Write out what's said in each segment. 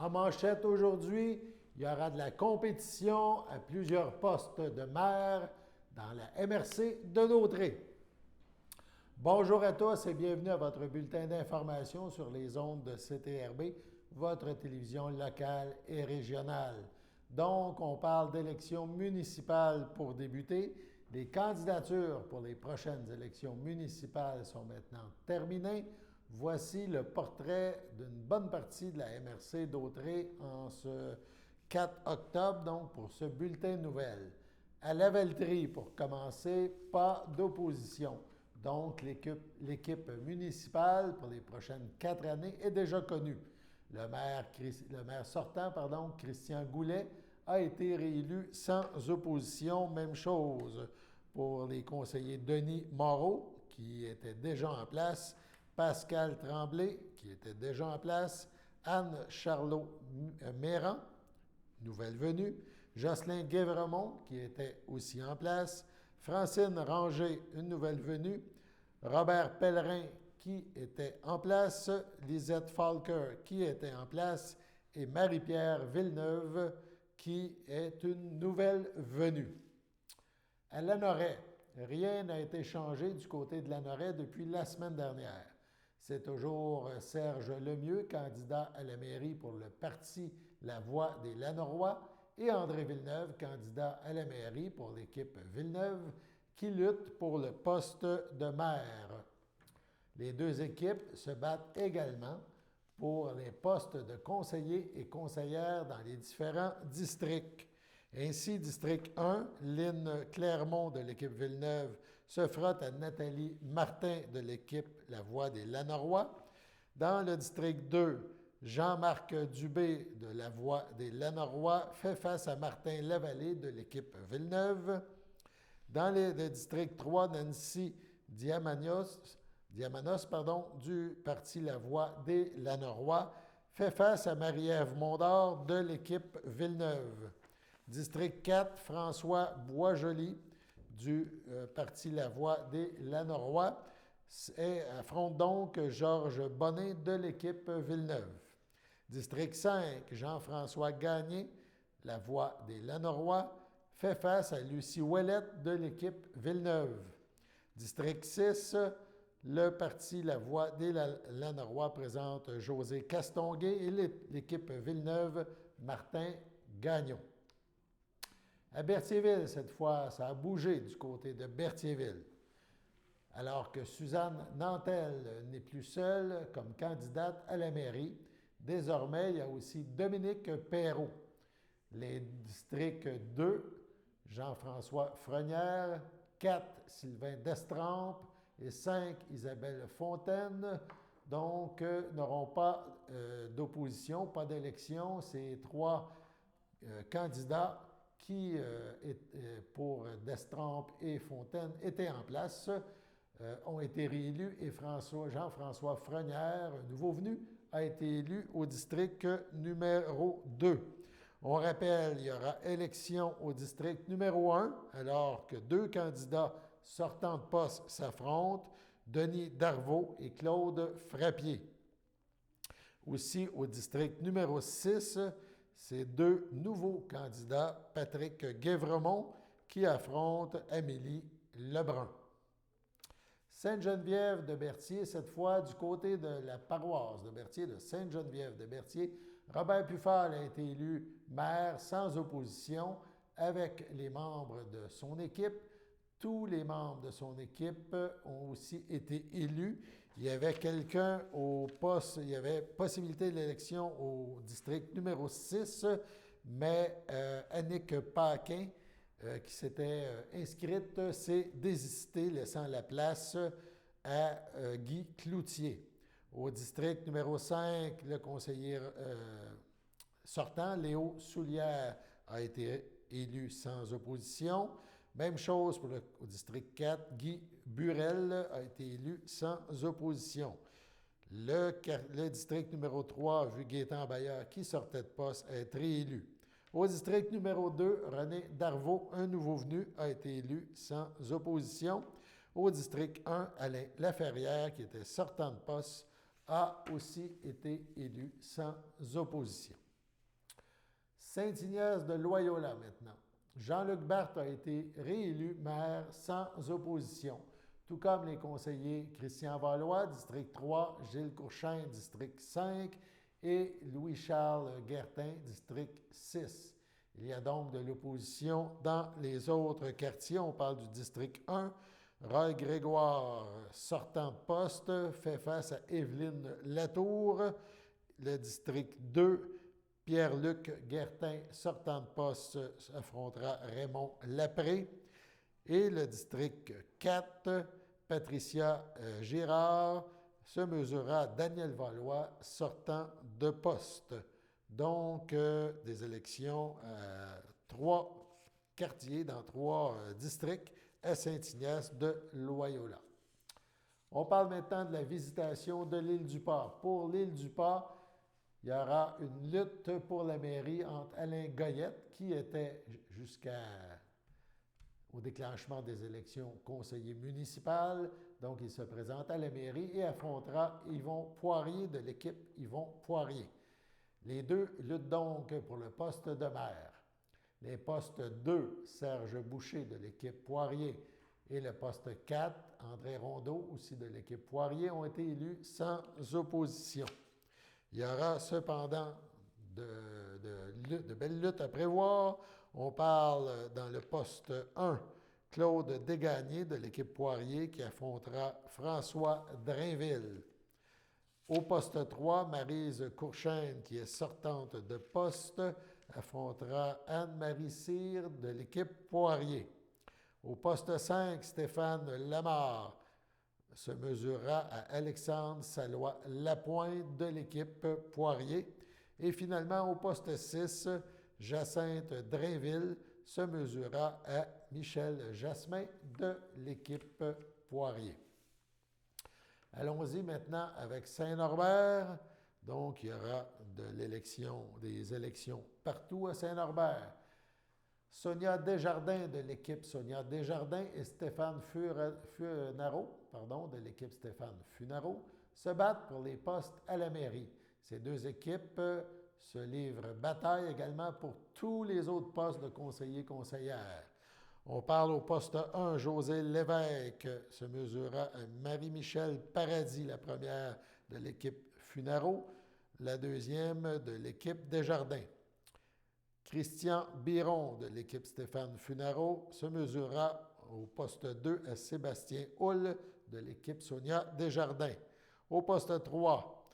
En manchette aujourd'hui, il y aura de la compétition à plusieurs postes de maire dans la MRC de Dautré. Bonjour à tous et bienvenue à votre bulletin d'information sur les ondes de CTRB, votre télévision locale et régionale. Donc, on parle d'élections municipales pour débuter. Les candidatures pour les prochaines élections municipales sont maintenant terminées. Voici le portrait d'une bonne partie de la MRC d'Autré en ce 4 octobre, donc pour ce bulletin de nouvelles. À Lavaltrie, pour commencer, pas d'opposition. Donc, l'équipe municipale pour les prochaines 4 années est déjà connue. Le maire sortant, Christian Goulet, a été réélu sans opposition. Même chose pour les conseillers Denis Moreau, qui était déjà en place, Pascal Tremblay, qui était déjà en place, Anne Charlot-Méran, nouvelle venue, Jocelyn Guévremont, qui était aussi en place, Francine Ranger, une nouvelle venue, Robert Pellerin, qui était en place, Lisette Falker, qui était en place, et Marie-Pierre Villeneuve, qui est une nouvelle venue. À Lanoraie, rien n'a été changé du côté de Lanoraie depuis la semaine dernière. C'est toujours Serge Lemieux, candidat à la mairie pour le parti La Voix des Lanorois, et André Villeneuve, candidat à la mairie pour l'équipe Villeneuve, qui lutte pour le poste de maire. Les deux équipes se battent également pour les postes de conseillers et conseillères dans les différents districts. Ainsi, district 1, Lynne Clermont de l'équipe Villeneuve se frotte à Nathalie Martin de l'équipe La Voix des Lanorois. Dans le district 2, Jean-Marc Dubé de La Voix des Lanorois fait face à Martin Lavallée de l'équipe Villeneuve. Dans le district 3, Nancy Diamanos du parti La Voix des Lanorois fait face à Marie-Ève Mondor de l'équipe Villeneuve. District 4, François Boisjoli du parti La Voix des Lanorois affronte donc Georges Bonnet de l'équipe Villeneuve. District 5, Jean-François Gagné, La Voix des Lanorois, fait face à Lucie Ouellette de l'équipe Villeneuve. District 6, le parti La Voix des Lanorois présente José Castonguay et l'équipe Villeneuve, Martin Gagnon. À Berthierville, cette fois, ça a bougé du côté de Berthierville. Alors que Suzanne Nantel n'est plus seule comme candidate à la mairie, désormais, il y a aussi Dominique Perrault. Les districts 2, Jean-François Frenière, 4, Sylvain Destrempes et 5, Isabelle Fontaine, donc n'auront pas d'opposition, pas d'élection. Ces 3 candidats qui, pour Destrempes et Fontaine, étaient en place, ont été réélus et Jean-François Frenière, un nouveau venu, a été élu au district numéro 2. On rappelle, il y aura élection au district numéro 1, alors que 2 candidats sortants de poste s'affrontent, Denis Darvaux et Claude Frappier. Aussi, au district numéro 6, c'est 2 nouveaux candidats, Patrick Guévremont, qui affrontent Amélie Lebrun. Sainte-Geneviève de Berthier, cette fois du côté de la paroisse de Berthier, de Sainte-Geneviève de Berthier, Robert Pufal a été élu maire sans opposition avec les membres de son équipe. Tous les membres de son équipe ont aussi été élus. Il y avait quelqu'un au poste, il y avait possibilité d'élection au district numéro 6, mais Annick Paquin, qui s'était inscrite, s'est désistée, laissant la place à Guy Cloutier. Au district numéro 5, le conseiller sortant, Léo Soulière, a été élu sans opposition. Même chose pour au district 4, Guy Burel a été élu sans opposition. Le district numéro 3 a vu Gaétan Bayard, qui sortait de poste, être réélu. Au district numéro 2, René Darvaux, un nouveau venu, a été élu sans opposition. Au district 1, Alain Laferrière, qui était sortant de poste, a aussi été élu sans opposition. Saint-Ignace de Loyola maintenant. Jean-Luc Barthe a été réélu maire sans opposition, tout comme les conseillers Christian Valois, district 3, Gilles Courchain, district 5 et Louis-Charles Guertin, district 6. Il y a donc de l'opposition dans les autres quartiers. On parle du district 1. Roy Grégoire, sortant de poste, fait face à Évelyne Latour. Le district 2, Pierre-Luc Guertin, sortant de poste, affrontera Raymond Lapré. Et le district 4, Patricia Girard, se mesurera à Daniel Valois, sortant de poste. Donc, des élections à 3 quartiers dans 3 districts à Saint-Ignace de Loyola. On parle maintenant de la visitation de l'île du Pas. Pour l'île du Pas, il y aura une lutte pour la mairie entre Alain Goyette, qui était jusqu'au déclenchement des élections conseiller municipal, donc il se présente à la mairie et affrontera Yvon Poirier de l'équipe Yvon Poirier. Les deux luttent donc pour le poste de maire. Les postes 2, Serge Boucher de l'équipe Poirier et le poste 4, André Rondeau, aussi de l'équipe Poirier, ont été élus sans opposition. Il y aura cependant de belles luttes à prévoir. On parle dans le poste 1, Claude Desgagnés de l'équipe Poirier qui affrontera François Drainville. Au poste 3, Maryse Courchaine, qui est sortante de poste, affrontera Anne-Marie Cyr de l'équipe Poirier. Au poste 5, Stéphane Lamarre se mesurera à Alexandre Salois-Lapointe de l'équipe Poirier. Et finalement, au poste 6, Jacinthe Drainville se mesurera à Michel Jasmin de l'équipe Poirier. Allons-y maintenant avec Saint-Norbert. Donc, il y aura des élections partout à Saint-Norbert. Sonia Desjardins de l'équipe Sonia Desjardins et Stéphane Funaro, de l'équipe Stéphane Funaro, se battent pour les postes à la mairie. Ces deux équipes se livrent bataille également pour tous les autres postes de conseillers-conseillères. On parle au poste 1, José Lévesque se mesurera à Marie-Michel Paradis, la première de l'équipe Funaro, la deuxième de l'équipe Desjardins. Christian Biron de l'équipe Stéphane Funaro se mesurera au poste 2 à Sébastien Hull de l'équipe Sonia Desjardins. Au poste 3,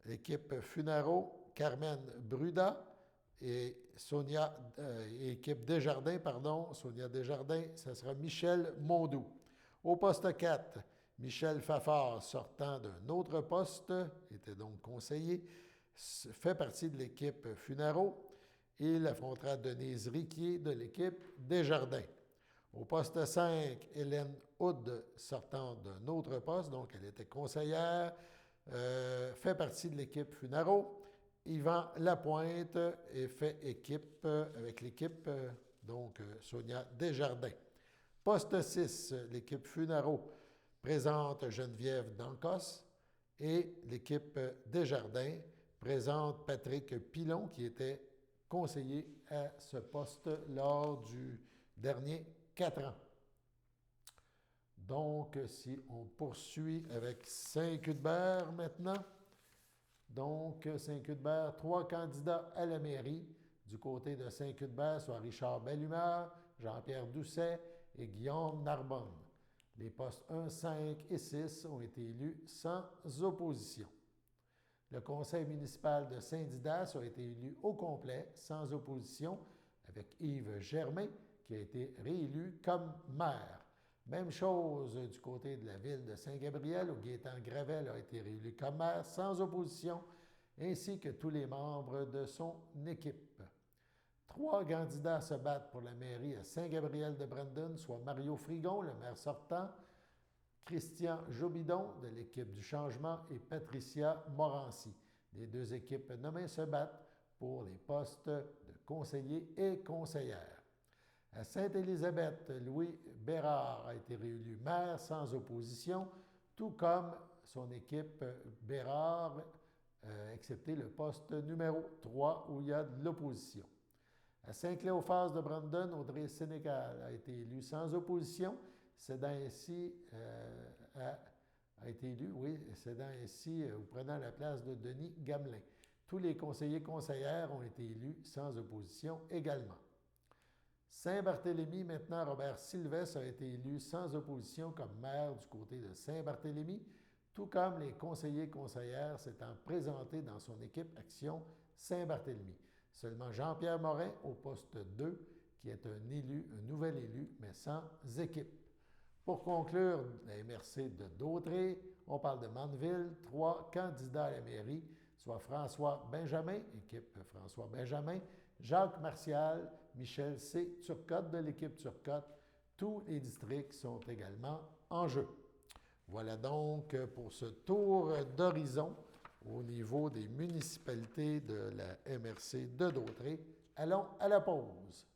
l'équipe Funaro, Carmen Bruda et équipe Desjardins, Sonia Desjardins, ça sera Michel Mondou. Au poste 4, Michel Fafard, sortant d'un autre poste, était donc conseiller, fait partie de l'équipe Funaro. Il affrontera Denise Riquier de l'équipe Desjardins. Au poste 5, Hélène Houd, sortant d'un autre poste, donc elle était conseillère, fait partie de l'équipe Funaro. Yvan Lapointe et fait équipe avec l'équipe Sonia Desjardins. Poste 6, l'équipe Funaro présente Geneviève Dancos et l'équipe Desjardins présente Patrick Pilon qui était conseiller à ce poste lors du dernier 4 ans. Donc, si on poursuit avec Saint-Cuthbert maintenant. Donc, Saint-Cuthbert, 3 candidats à la mairie. Du côté de Saint-Cuthbert, soit Richard Bellumeur, Jean-Pierre Doucet et Guillaume Narbonne. Les postes 1, 5 et 6 ont été élus sans opposition. Le conseil municipal de Saint-Didas a été élu au complet, sans opposition, avec Yves Germain, qui a été réélu comme maire. Même chose du côté de la ville de Saint-Gabriel, où Gaétan Gravel a été réélu comme maire, sans opposition, ainsi que tous les membres de son équipe. 3 candidats se battent pour la mairie à Saint-Gabriel-de-Brandon, soit Mario Frigon, le maire sortant, Christian Jobidon de l'équipe du changement et Patricia Morancy. Les 2 équipes nommées se battent pour les postes de conseillers et conseillères. À Sainte-Élisabeth, Louis Bérard a été réélu maire sans opposition, tout comme son équipe Bérard, excepté le poste numéro 3 où il y a de l'opposition. À Saint-Cléophas de Brandon, Audrey Sénécal a été élue sans opposition, cédant ainsi ou prenant la place de Denis Gamelin. Tous les conseillers conseillères ont été élus sans opposition également. Saint-Barthélemy, maintenant Robert Sylvestre, a été élu sans opposition comme maire du côté de Saint-Barthélemy, tout comme les conseillers conseillères s'étant présentés dans son équipe Action Saint-Barthélemy. Seulement Jean-Pierre Morin au poste 2, qui est un nouvel élu, mais sans équipe. Pour conclure, la MRC de Dautré, on parle de Mandeville, 3 candidats à la mairie, soit François Benjamin, équipe François Benjamin, Jacques Martial, Michel C. Turcotte de l'équipe Turcotte. Tous les districts sont également en jeu. Voilà donc pour ce tour d'horizon au niveau des municipalités de la MRC de Dautré. Allons à la pause.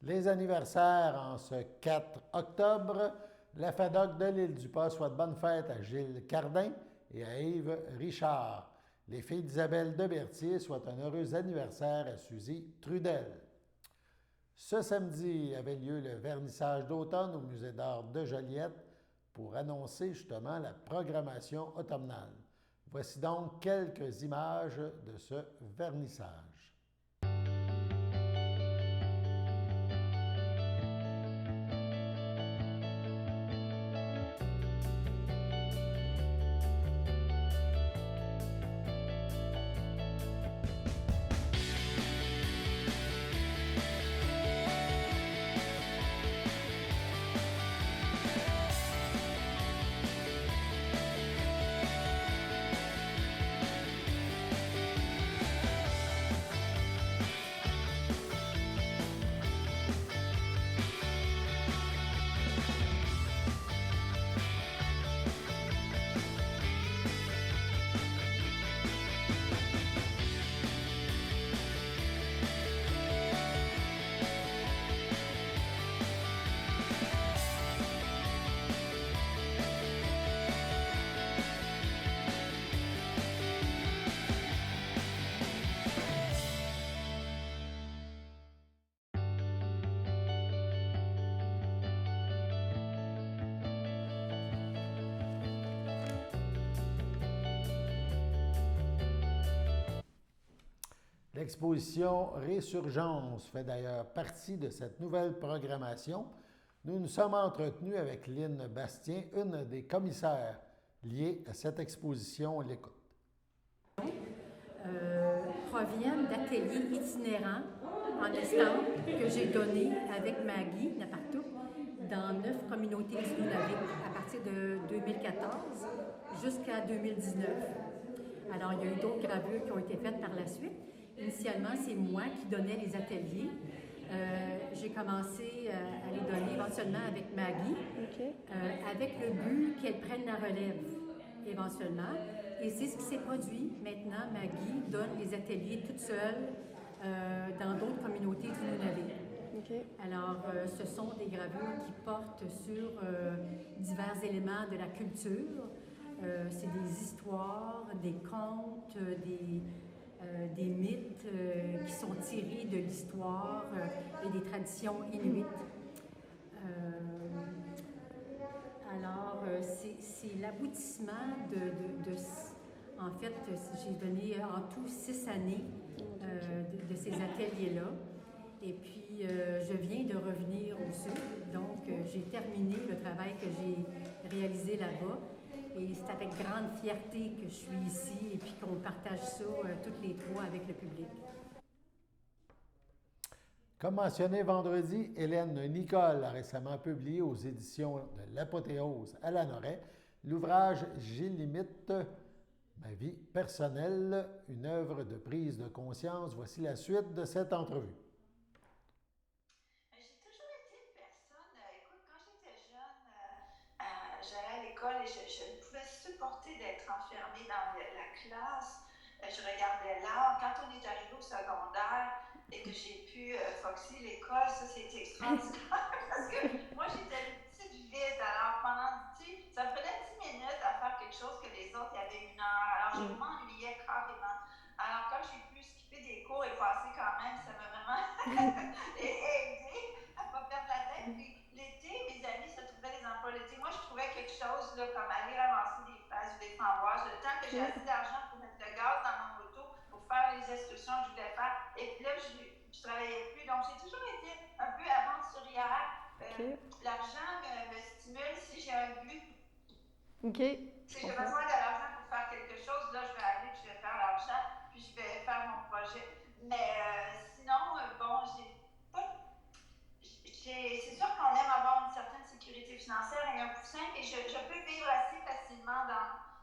Les anniversaires en ce 4 octobre, la FADOC de l'Île-du-Pas souhaite bonne fête à Gilles Cardin et à Yves Richard. Les filles d'Isabelle de Berthier souhaitent un heureux anniversaire à Suzy Trudel. Ce samedi avait lieu le vernissage d'automne au Musée d'art de Joliette pour annoncer justement la programmation automnale. Voici donc quelques images de ce vernissage. L'exposition Résurgence fait d'ailleurs partie de cette nouvelle programmation. Nous nous sommes entretenus avec Lynne Bastien, une des commissaires liées à cette exposition. On l'écoute. Proviennent d'ateliers itinérants en estampes que j'ai donnés avec Maggie Napartout dans 9 communautés du Nunavut à partir de 2014 jusqu'à 2019. Alors, il y a eu d'autres gravures qui ont été faites par la suite. Initialement, c'est moi qui donnais les ateliers. J'ai commencé à les donner éventuellement avec Maggie, avec le but qu'elle prenne la relève éventuellement. Et c'est ce qui s'est produit. Maintenant, Maggie donne les ateliers toute seule dans d'autres communautés du Nunavut. Alors, ce sont des gravures qui portent sur divers éléments de la culture. C'est des histoires, des contes, des mythes qui sont tirés de l'histoire et des traditions inuites. Alors, c'est l'aboutissement en fait, j'ai donné en tout 6 années de ces ateliers-là. Et puis, je viens de revenir au Sud, donc j'ai terminé le travail que j'ai réalisé là-bas. Et c'est avec grande fierté que je suis ici et puis qu'on partage ça toutes les trois avec le public. Comme mentionné vendredi, Hélène Nicole a récemment publié aux éditions de l'Apothéose à Lanoraie l'ouvrage J'ai limite, ma vie personnelle, une œuvre de prise de conscience. Voici la suite de cette entrevue. J'ai toujours été une personne, écoute, quand j'étais jeune, j'allais à l'école et je ne pouvais supporter d'être enfermée dans la classe. Je regardais l'art. Quand on est arrivé au secondaire et que j'ai pu foxer l'école, ça c'était extraordinaire parce que moi j'étais une petite vide. Alors pendant, tu sais, ça me prenait 10 minutes à faire quelque chose que les autres y avaient 1 heure. Alors je m'ennuyais carrément. Alors quand j'ai pu skipper des cours et passer quand même, ça m'a vraiment aidé à ne pas perdre la tête. Puis l'été, mes amis se trouvaient des emplois l'été. Moi je trouvais quelque chose là, comme aller ramasser des fraises ou des framboises. Le temps que j'ai assez d'argent pour mettre le gaz dans mon auto, pour faire les excursions que je voulais faire. Et puis là, je travaillais plus. Donc, j'ai toujours été un peu aventurière. L'argent me stimule si j'ai un but. Si j'ai besoin de l'argent pour faire quelque chose, là, je vais aller, puis je vais faire l'argent, puis je vais faire mon projet. Mais sinon, bon, c'est sûr qu'on aime avoir une certaine sécurité financière et un coussin, et je peux vivre assez facilement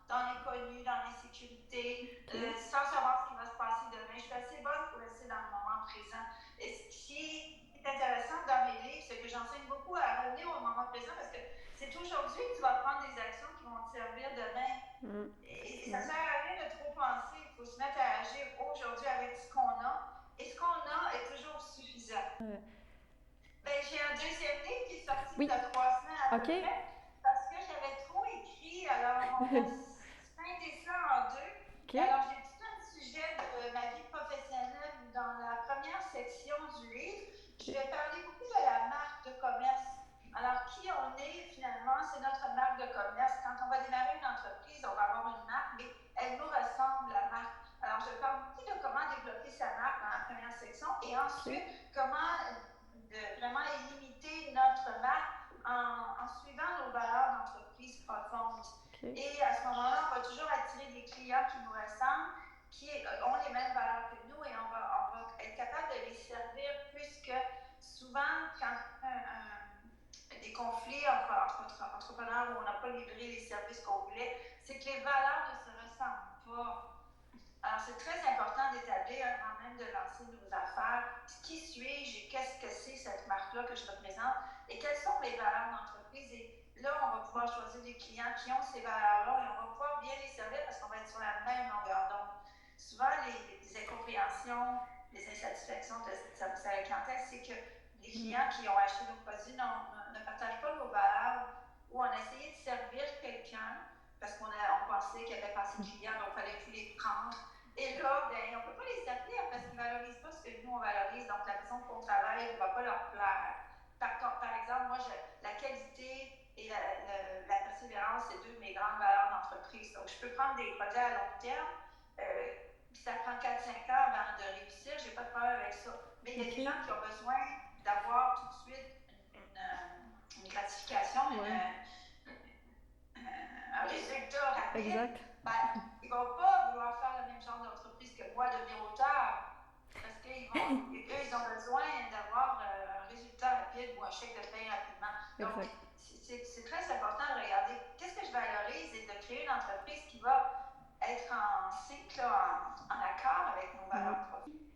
dans l'inconnu, dans l'insécurité, sans savoir ce qui va se passer demain. Je suis assez bonne pour rester dans le moment présent. Et ce qui est intéressant dans mes livres, c'est que j'enseigne beaucoup à revenir au moment présent parce que c'est aujourd'hui que tu vas prendre des actions qui vont te servir demain. Et ça ne sert à rien de trop penser. Il faut se mettre à agir aujourd'hui avec ce qu'on a. Et ce qu'on a est toujours suffisant. Ben, j'ai un deuxième livre qui est sorti il y a 3 semaines à peu près, parce que j'avais trop écrit. Alors, on a scindé ça en 2. Alors, j'ai tout un sujet de ma vie professionnelle dans la première section du livre. Je vais parler beaucoup de la marque de commerce. Alors, qui on est finalement, c'est notre marque de commerce. Quand on va démarrer une entreprise, on va avoir une marque, mais elle nous ressemble, la marque. Alors, je parle beaucoup de comment développer sa marque dans la première section et ensuite, comment de vraiment limiter notre marque en suivant nos valeurs d'entreprise profondes. Et à ce moment-là, on va toujours attirer des clients qui nous ressemblent, qui ont les mêmes valeurs que nous, et on va être capable de les servir, puisque souvent, quand des conflits entre entrepreneurs où on n'a pas livré les services qu'on voulait, c'est que les valeurs ne se ressemblent pas. Alors, c'est très important d'établir, avant même de lancer nos affaires, qui suis-je et qu'est-ce que c'est cette marque-là que je représente et quelles sont mes valeurs d'entreprise. Et là, on va pouvoir choisir des clients qui ont ces valeurs-là et on va pouvoir bien les servir parce qu'on va être sur la même longueur d'onde. Souvent, les incompréhensions, les insatisfactions de service à la clientèle, c'est que les clients qui ont acheté nos produits ne partagent pas nos valeurs ou on a essayé de servir quelqu'un parce qu'on pensait qu'il y avait pas assez de clients, donc il fallait plus les prendre. Et là, ben, on ne peut pas les servir parce qu'ils ne valorisent pas ce que nous, on valorise. Donc, la façon qu'on travaille ne va pas leur plaire. Par exemple, moi, la qualité et la persévérance, c'est 2 de mes grandes valeurs d'entreprise. Donc, je peux prendre des projets à long terme, puis ça prend 4-5 ans avant de réussir. Je n'ai pas de problème avec ça. Mais il y a des gens qui ont besoin d'avoir tout de suite une gratification, un résultat rapide. Exact. Ben, ils ne vont pas vouloir faire le même genre d'entreprise que moi, devenir auteur, parce qu'eux, ils ont besoin d'avoir un résultat rapide ou un chèque de paie rapidement. Donc, c'est très important de regarder qu'est-ce que je valorise et de créer une entreprise qui va être en cycle, en accord avec nos valeurs profondes.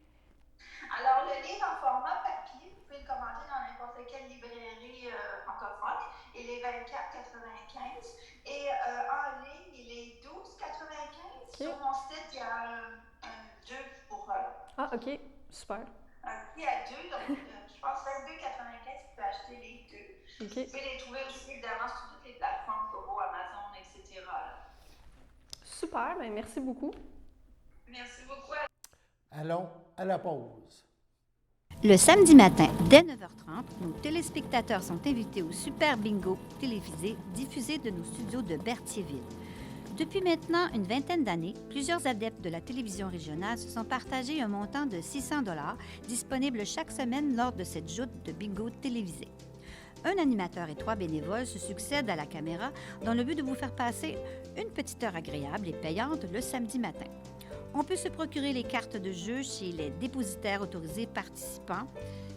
Alors, le livre en format papier, vous pouvez le commander dans n'importe quelle librairie francophone. Il est 24,95 et en ligne, il est 12,95. Sur mon site, il y a un 2 pour... Ah, OK. Super. Un prix à 2, donc je pense 22,95, tu peux acheter les 2. Okay. Tu peux les trouver aussi, évidemment, sur toutes les plateformes, Kobo, Amazon, etc. Super, bien, merci beaucoup. Merci beaucoup. Allons à la pause. Le samedi matin, dès 9h30, nos téléspectateurs sont invités au Super Bingo télévisé diffusé de nos studios de Berthierville. Depuis maintenant une vingtaine d'années, plusieurs adeptes de la télévision régionale se sont partagés un montant de 600 $ disponible chaque semaine lors de cette joute de bingo télévisé. Un animateur et 3 bénévoles se succèdent à la caméra dans le but de vous faire passer une petite heure agréable et payante le samedi matin. On peut se procurer les cartes de jeu chez les dépositaires autorisés participants,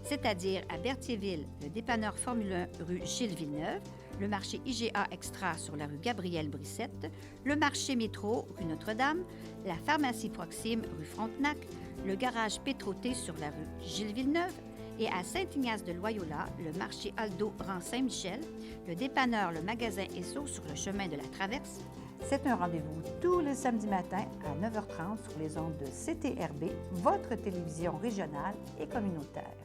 c'est-à-dire à Berthierville, le dépanneur Formule 1 rue Gilles Villeneuve, le marché IGA Extra sur la rue Gabrielle Brissette, le marché Métro rue Notre-Dame, la pharmacie Proxime rue Frontenac, le garage Pétroté sur la rue Gilles Villeneuve et à Saint-Ignace-de-Loyola, le marché Aldo rang Saint-Michel, le dépanneur Le Magasin Esso sur le chemin de la Traverse. C'est un rendez-vous tous les samedis matins à 9h30 sur les ondes de CTRB, votre télévision régionale et communautaire.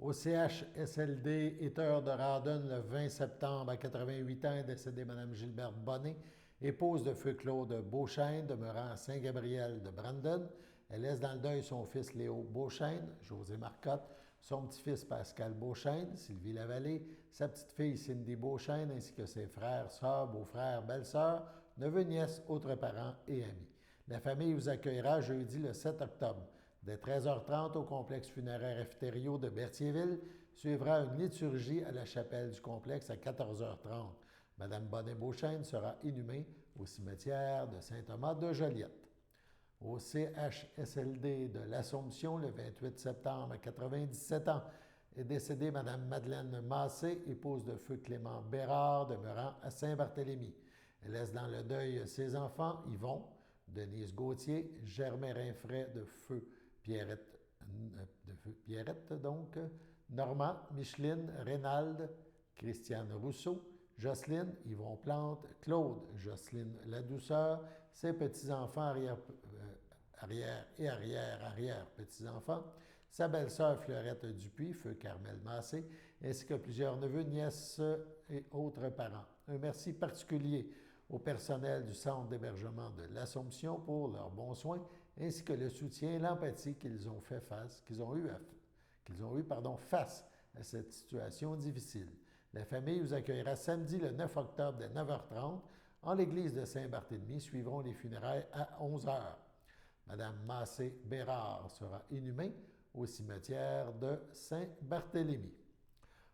Au CHSLD Éteur de Radon, le 20 septembre, à 88 ans, est décédée Mme Gilberte Bonnet, épouse de feu Claude Beauchesne, demeurant à Saint-Gabriel de Brandon. Elle laisse dans le deuil son fils Léo Beauchesne, José Marcotte, son petit-fils Pascal Beauchesne, Sylvie Lavallée, sa petite-fille Cindy Beauchesne, ainsi que ses frères, sœurs, beaux-frères, belles-sœurs, neveux, nièces, autres parents et amis. La famille vous accueillera jeudi le 7 octobre. Dès 13h30 au complexe funéraire Efterio de Berthierville, suivra une liturgie à la chapelle du complexe à 14h30. Mme Bonnet-Beauchesne sera inhumée au cimetière de Saint-Thomas de Joliette. Au CHSLD de l'Assomption, le 28 septembre, à 97 ans, est décédée Mme Madeleine Massé, épouse de feu Clément Bérard, demeurant à Saint-Barthélemy. Elle laisse dans le deuil ses enfants, Yvon, Denise Gauthier, Germain Rinfray de feu Pierrette, Normand, Micheline, Reynald, Christiane Rousseau, Jocelyne, Yvon Plante, Claude, Jocelyne Ladouceur, ses petits-enfants arrière-petits-enfants, sa belle-sœur Fleurette Dupuis, feu Carmel Massé, ainsi que plusieurs neveux, nièces et autres parents. Un merci particulier au personnel du Centre d'hébergement de l'Assomption pour leurs bons soins, ainsi que le soutien et l'empathie qu'ils ont eu face à cette situation difficile. La famille vous accueillera samedi le 9 octobre dès 9h30 en l'église de Saint-Barthélemy. Suivront les funérailles à 11h. Mme Massé-Bérard sera inhumée au cimetière de Saint-Barthélemy.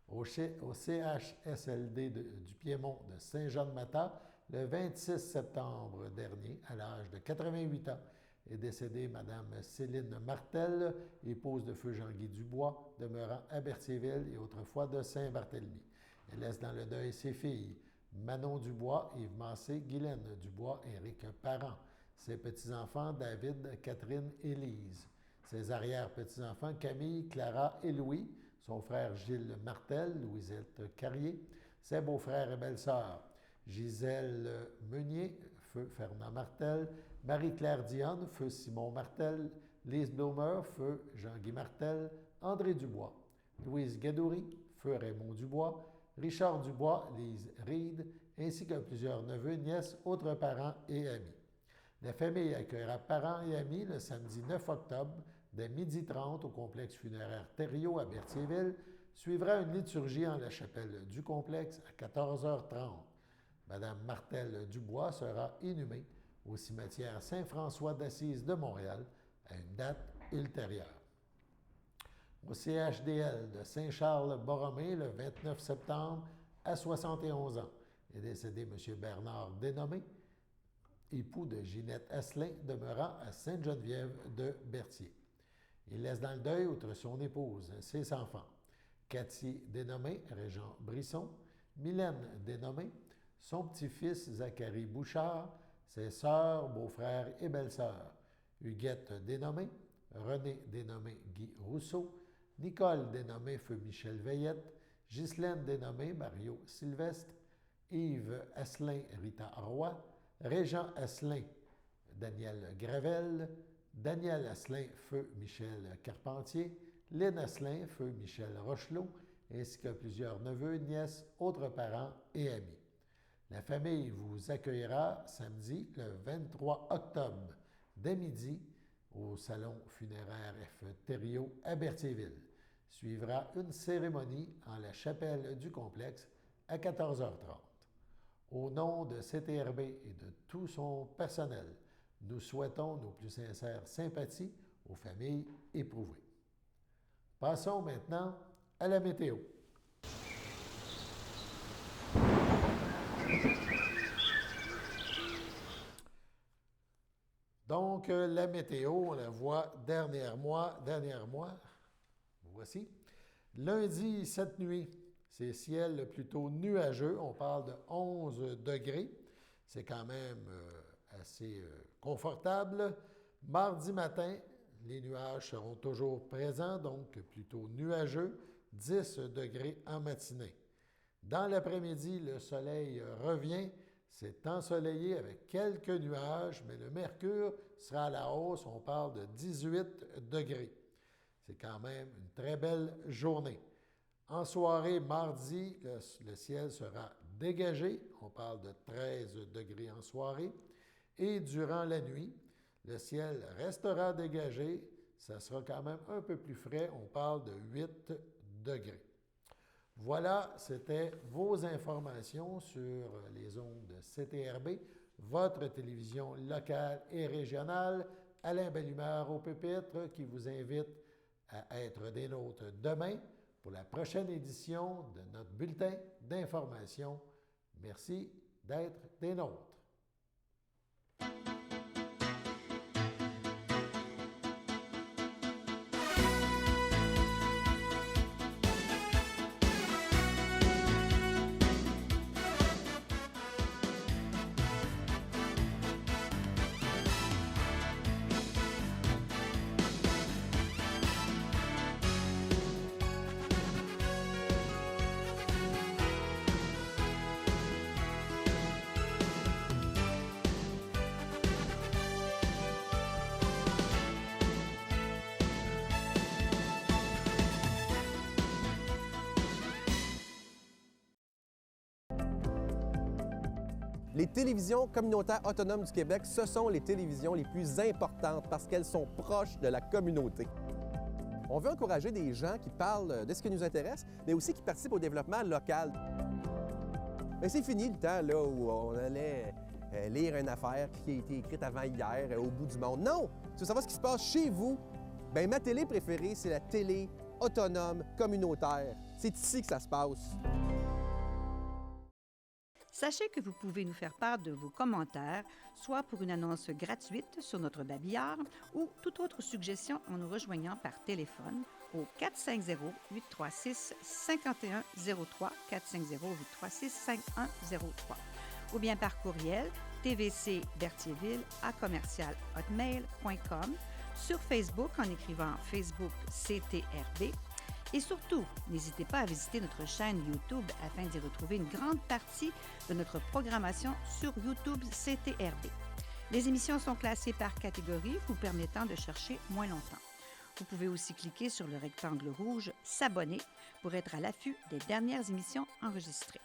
Au CHSLD du Piémont de Saint-Jean-de-Mata, le 26 septembre dernier, à l'âge de 88 ans, est décédée Mme Céline Martel, épouse de feu Jean-Guy Dubois, demeurant à Berthierville et autrefois de Saint-Barthélemy. Elle laisse dans le deuil ses filles, Manon Dubois, Yves Massé, Guylaine Dubois, Éric Parent, ses petits-enfants David, Catherine et Lise, ses arrière-petits-enfants Camille, Clara et Louis, son frère Gilles Martel, Louisette Carrier, ses beaux-frères et belles-sœurs, Gisèle Meunier, feu Fernand Martel, Marie-Claire Dionne, feu Simon Martel, Lise Bloomer, feu Jean-Guy Martel, André Dubois, Louise Gadouri, feu Raymond Dubois, Richard Dubois, Lise Reed, ainsi que plusieurs neveux, nièces, autres parents et amis. La famille accueillera parents et amis le samedi 9 octobre dès 12h30 au complexe funéraire Thériault à Berthierville. Suivra une liturgie en la chapelle du complexe à 14h30. Mme Martel Dubois sera inhumée au cimetière Saint-François d'Assise de Montréal à une date ultérieure. Au CHDL de Saint-Charles-Borromée, le 29 septembre, à 71 ans, est décédé M. Bernard Dénommé, époux de Ginette Asselin, demeurant à Sainte-Geneviève de Berthier. Il laisse dans le deuil, outre son épouse, ses enfants, Cathy Dénommé, régent Brisson, Mylène Dénommé, son petit-fils Zachary Bouchard, ses sœurs, beaux-frères et belles-sœurs, Huguette Dénommé, René Dénommé Guy Rousseau, Nicole Dénommé Feu Michel Veillette, Ghislaine Dénommé Mario Sylvestre, Yves Asselin Rita Roy, Régent Asselin Daniel Gravel, Daniel Asselin Feu Michel Carpentier, Lynn Asselin Feu Michel Rochelot, ainsi que plusieurs neveux, nièces, autres parents et amis. La famille vous accueillera samedi le 23 octobre dès midi au salon funéraire F. Thériault à Berthierville. Suivra une cérémonie en la chapelle du complexe à 14h30. Au nom de CTRB et de tout son personnel, nous souhaitons nos plus sincères sympathies aux familles éprouvées. Passons maintenant à la météo. Donc, la météo, on la voit dernièrement. Voici. Lundi, cette nuit, c'est ciel plutôt nuageux. On parle de 11 degrés. C'est quand même assez confortable. Mardi matin, les nuages seront toujours présents, donc plutôt nuageux. 10 degrés en matinée. Dans l'après-midi, le soleil revient. C'est ensoleillé avec quelques nuages, mais le mercure sera à la hausse. On parle de 18 degrés. C'est quand même une très belle journée. En soirée, mardi, le ciel sera dégagé. On parle de 13 degrés en soirée. Et durant la nuit, le ciel restera dégagé. Ça sera quand même un peu plus frais. On parle de 8 degrés. Voilà, c'était vos informations sur les ondes de CTRB, votre télévision locale et régionale. Alain Bellumeur au pupitre qui vous invite à être des nôtres demain pour la prochaine édition de notre bulletin d'information. Merci d'être des nôtres. Les télévisions communautaires autonomes du Québec, ce sont les télévisions les plus importantes parce qu'elles sont proches de la communauté. On veut encourager des gens qui parlent de ce qui nous intéresse, mais aussi qui participent au développement local. Mais c'est fini le temps là, où on allait lire une affaire qui a été écrite avant hier au bout du monde. Non! Tu veux savoir ce qui se passe chez vous? Bien, ma télé préférée, c'est la télé autonome communautaire. C'est ici que ça se passe. Sachez que vous pouvez nous faire part de vos commentaires, soit pour une annonce gratuite sur notre babillard ou toute autre suggestion en nous rejoignant par téléphone au 450-836-5103, 450-836-5103, ou bien par courriel tvcberthierville@hotmail.com, sur Facebook en écrivant Facebook CTRB. Et surtout, n'hésitez pas à visiter notre chaîne YouTube afin d'y retrouver une grande partie de notre programmation sur YouTube CTRB. Les émissions sont classées par catégorie, vous permettant de chercher moins longtemps. Vous pouvez aussi cliquer sur le rectangle rouge « S'abonner » pour être à l'affût des dernières émissions enregistrées.